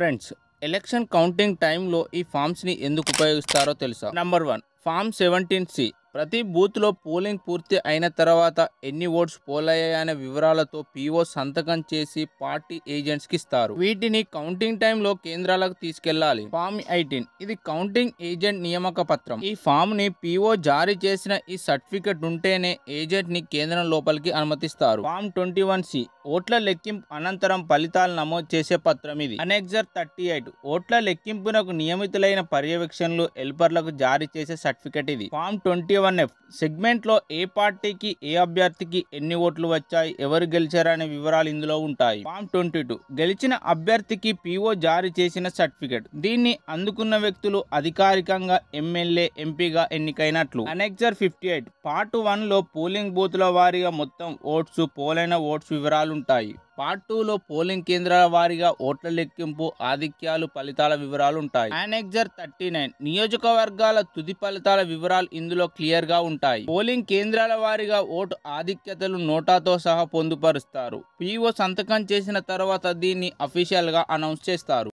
Friends, election counting టైంలో ఈ ఫామ్స్ని ఎందుకు ఉపయోగిస్తారో తెలుసా? Number 1, form 17C. ప్రతి బూత్లో పోలింగ్ పూర్తి అయిన తర్వాత ఎన్ని ఓట్స్ పోలయ్యాయనే వివరాలతో పీఓ సంతకం చేసి పార్టీ ఏజెంట్స్కి ఇస్తారు. వీటిని కౌంటింగ్ టైంలో కేంద్రాలకు తీసుకెళ్లాలి. ఫామ్ 18, ఇది కౌంటింగ్ ఏజెంట్ నియామక పత్రం. ఈ ఫామ్ ని పీఓ జారీ చేసిన ఈ సర్టిఫికెట్ ఉంటేనే ఏజెంట్ ని కేంద్రం లోపలికి అనుమతిస్తారు. ఫామ్ 21C, ఓట్ల లెక్కింపు అనంతరం ఫలితాలు నమోదు చేసే పత్రం ఇది. అనెక్సర్ 38, ఓట్ల లెక్కింపునకు నియమితులైన పర్యవేక్షణలు హెల్పర్లకు జారీ చేసే సర్టిఫికెట్ ఇది. ఫామ్ 21F, సెగ్మెంట్ లో ఏ పార్టీకి ఏ అభ్యర్థికి ఎన్ని ఓట్లు వచ్చాయి, ఎవరు గెలిచారనే వివరాలు ఇందులో ఉంటాయి. ఫామ్ 22, గెలిచిన అభ్యర్థికి పీఓ జారీ చేసిన సర్టిఫికెట్. దీన్ని అందుకున్న వ్యక్తులు అధికారికంగా ఎమ్మెల్యే, ఎంపీగా ఎన్నికైనట్లు. అనెక్సర్ 58, పార్ట్ 1 లో పోలింగ్ బూత్ల వారీగా మొత్తం ఓట్స్, పోలైన ఓట్స్ వివరాలుంటాయి. పార్ట్ 2 లో పోలింగ్ కేంద్రాల వారీగా ఓట్ల లెక్కింపు, ఆధిక్యాలు, ఫలితాల వివరాలు ఉంటాయి. అనెక్సర్ 39, నియోజకవర్గాల తుది ఫలితాల వివరాలు ఇందులో క్లియర్ గా ఉంటాయి. పోలింగ్ కేంద్రాల వారీగా ఓటు ఆధిక్యతలు నోటాతో సహా పొందుపరుస్తారు. పీఓ సంతకం చేసిన తర్వాత దీన్ని అఫీషియల్ గా అనౌన్స్ చేస్తారు.